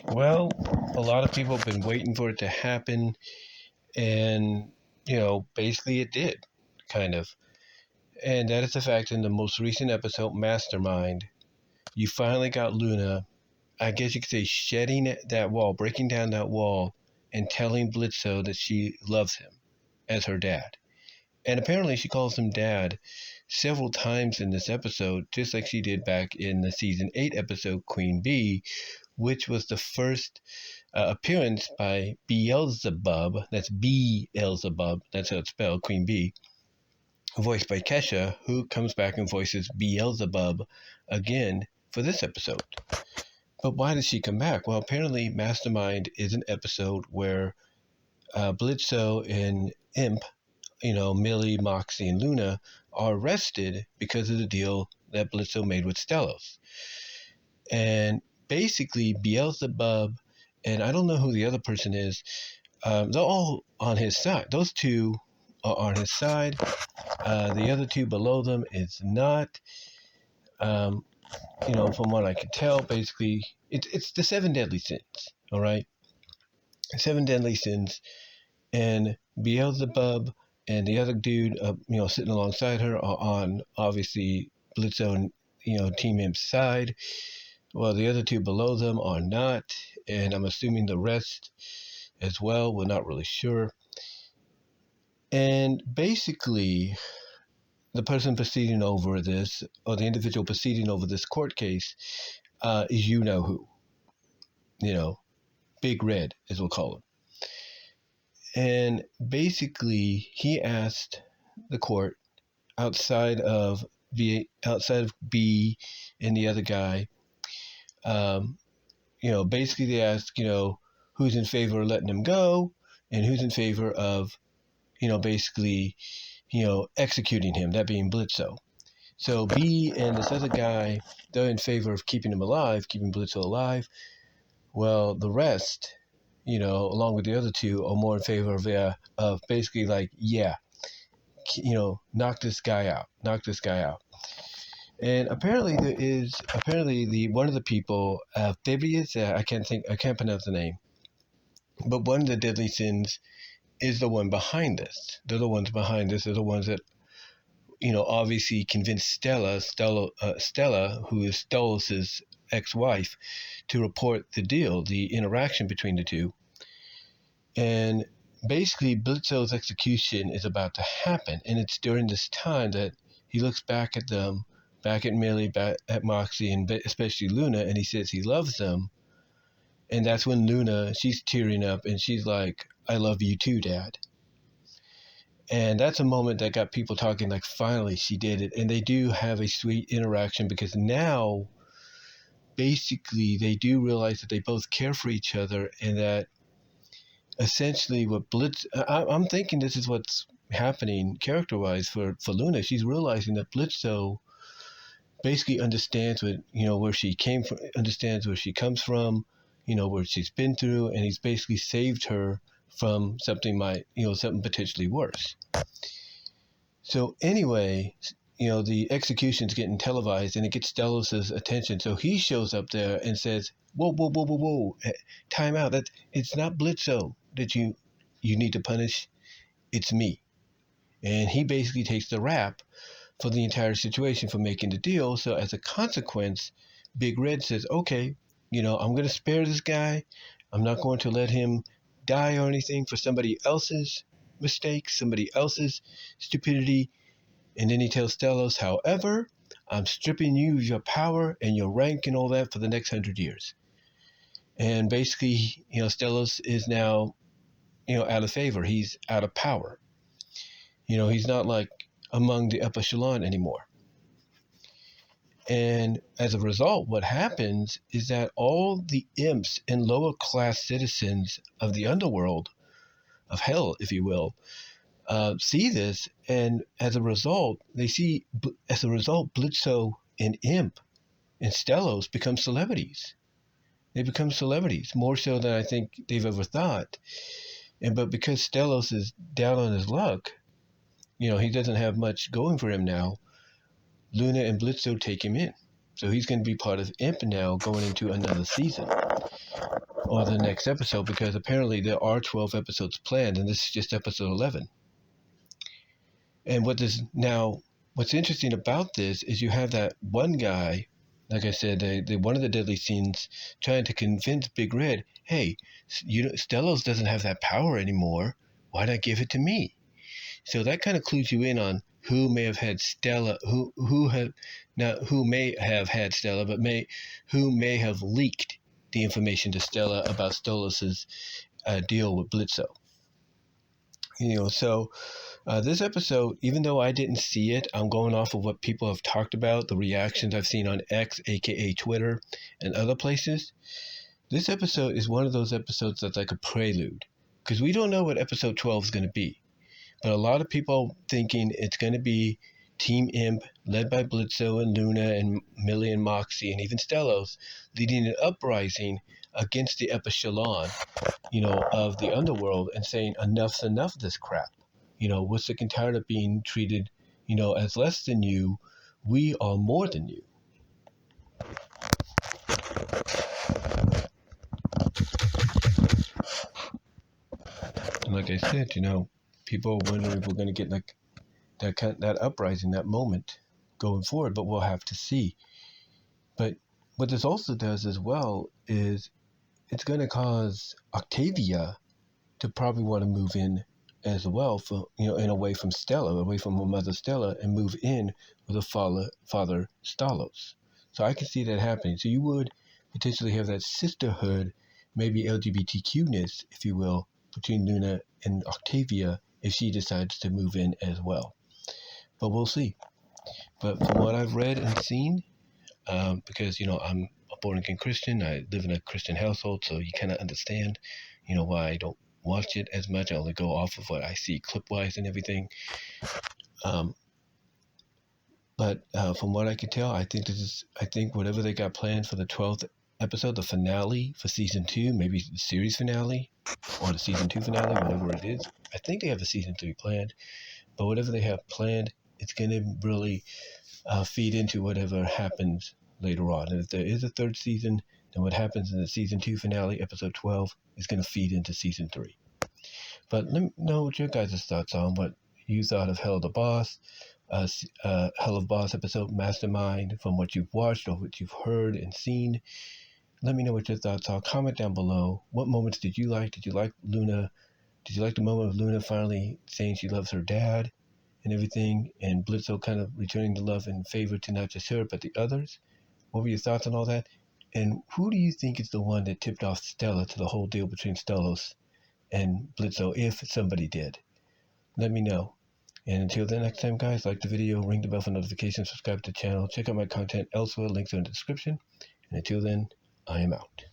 Well, a lot of people have been waiting for it to happen, and basically it did, kind of. And that is the fact in the most recent episode, Mastermind, you finally got Loona, I guess you could say, shedding that wall, breaking down that wall, and telling Blitzo that she loves him as her dad. And apparently she calls him dad several times in this episode, just like she did back in the season 8 episode Queen Bee, which was the first appearance by Beelzebub. That's Beelzebub. That's how it's spelled, Queen Bee, voiced by Kesha, who comes back and voices Beelzebub again for this episode. But why did she come back? Well, apparently Mastermind is an episode where Blitzo and I.M.P, Millie, Moxie, and Loona, are arrested because of the deal that Blitzo made with Stolas. And basically, Beelzebub, and I don't know who the other person is, they're all on his side. Those two are on his side. The other two below them is not. From what I can tell, basically, it's the seven deadly sins, all right? Seven deadly sins, and Beelzebub and the other dude, sitting alongside her are on, obviously, Blitzo and, Team Imp's side. Well, the other two below them are not, and I'm assuming the rest as well. We're not really sure. And basically, the person proceeding over this, or the individual proceeding over this court case, is who. Big Red, as we'll call him. And basically, he asked the court, outside of B and the other guy, basically they asked, who's in favor of letting him go, and who's in favor of, basically, executing him, that being Blitzo. So B and this other guy, they're in favor of keeping him alive, keeping Blitzo alive. Well, the rest, along with the other two, are more in favor of basically like, knock this guy out. And apparently the one of the people, Phibius, I can't pronounce the name, but one of the deadly sins is the one behind this. They're the ones behind this. They're the ones that, obviously convinced Stella, who is Stolas' ex-wife, to report the deal, the interaction between the two. And basically, Blitzo's execution is about to happen, and it's during this time that he looks back at them, back at Millie, back at Moxie, and especially Loona, and he says he loves them. And that's when Loona, she's tearing up, and she's like, "I love you too, Dad." And that's a moment that got people talking, like, finally she did it. And they do have a sweet interaction, because now basically they do realize that they both care for each other, and that essentially what I'm thinking this is what's happening character-wise for Loona. She's realizing that Blitzo basically understands where she came from, understands where she comes from, where she's been through, and he's basically saved her from something potentially worse. So anyway, the execution's getting televised, and it gets Stolas' attention. So he shows up there and says, "Whoa, whoa, whoa, whoa, whoa! Time out! It's not Blitzo that you need to punish. It's me." And he basically takes the rap for the entire situation for making the deal. So as a consequence, Big Red says, "Okay, I'm going to spare this guy. I'm not going to let him die or anything for somebody else's mistake, somebody else's stupidity." And then he tells Stolas, "However, I'm stripping you of your power and your rank and all that for the next 100 years. And basically, Stolas is now, out of favor. He's out of power. He's not like among the upper echelon anymore. And as a result, what happens is that all the imps and lower class citizens of the underworld, of hell, if you will, see this, and as a result, Blitzo and Imp and Stellos become celebrities. They become celebrities, more so than I think they've ever thought. But because Stellos is down on his luck, he doesn't have much going for him now, Loona and Blitzo take him in. So he's going to be part of I.M.P now going into another season or the next episode, because apparently there are 12 episodes planned and this is just episode 11. And what's interesting about this is you have that one guy, like I said, one of the deadly scenes trying to convince Big Red, hey, Stolas doesn't have that power anymore. Why not give it to me? So that kind of clues you in on who may have had Stella, who may have had Stella, but who may have leaked the information to Stella about Stolas's deal with Blitzo. So this episode, even though I didn't see it, I'm going off of what people have talked about, the reactions I've seen on X, aka Twitter, and other places. This episode is one of those episodes that's like a prelude, because we don't know what episode 12 is going to be. But a lot of people thinking it's going to be Team I.M.P, led by Blitzo and Loona and Millie and Moxie and even Stolas, leading an uprising against the echelon, of the underworld, and saying enough's enough of this crap. We're sick and tired of being treated, as less than you. We are more than you. And like I said, people are wondering if we're going to get like that uprising, that moment going forward, but we'll have to see. But what this also does as well is it's going to cause Octavia to probably want to move in as well, for in away from Stella, away from her mother Stella, and move in with her father Stolas. So I can see that happening. So you would potentially have that sisterhood, maybe LGBTQ-ness, if you will, between Loona and Octavia if she decides to move in as well. But we'll see. But from what I've read and seen, because I'm a born-again Christian, I live in a Christian household, so you cannot understand, why I don't watch it as much. I only go off of what I see clip-wise and everything. But from what I can tell, I think whatever they got planned for the 12th episode, the finale for season 2, maybe the series finale or the season 2 finale, whatever it is. I think they have a season 3 planned, but whatever they have planned, it's going to really feed into whatever happens later on. And if there is a third season, then what happens in the season 2 finale, episode 12, is going to feed into season 3. But let me know what your guys' thoughts on what you thought of Hell of Boss episode Mastermind, from what you've watched or what you've heard and seen. Let me know what your thoughts are. Comment down below. What moments did you like? Did you like Loona? Did you like the moment of Loona finally saying she loves her dad and everything, and Blitzo kind of returning the love and favor to not just her but the others? What were your thoughts on all that? And who do you think is the one that tipped off Stella to the whole deal between Stolas and Blitzo, if somebody did? Let me know. And until then, next time, guys, like the video, ring the bell for notifications, subscribe to the channel, check out my content elsewhere, links are in the description. And until then, I am out.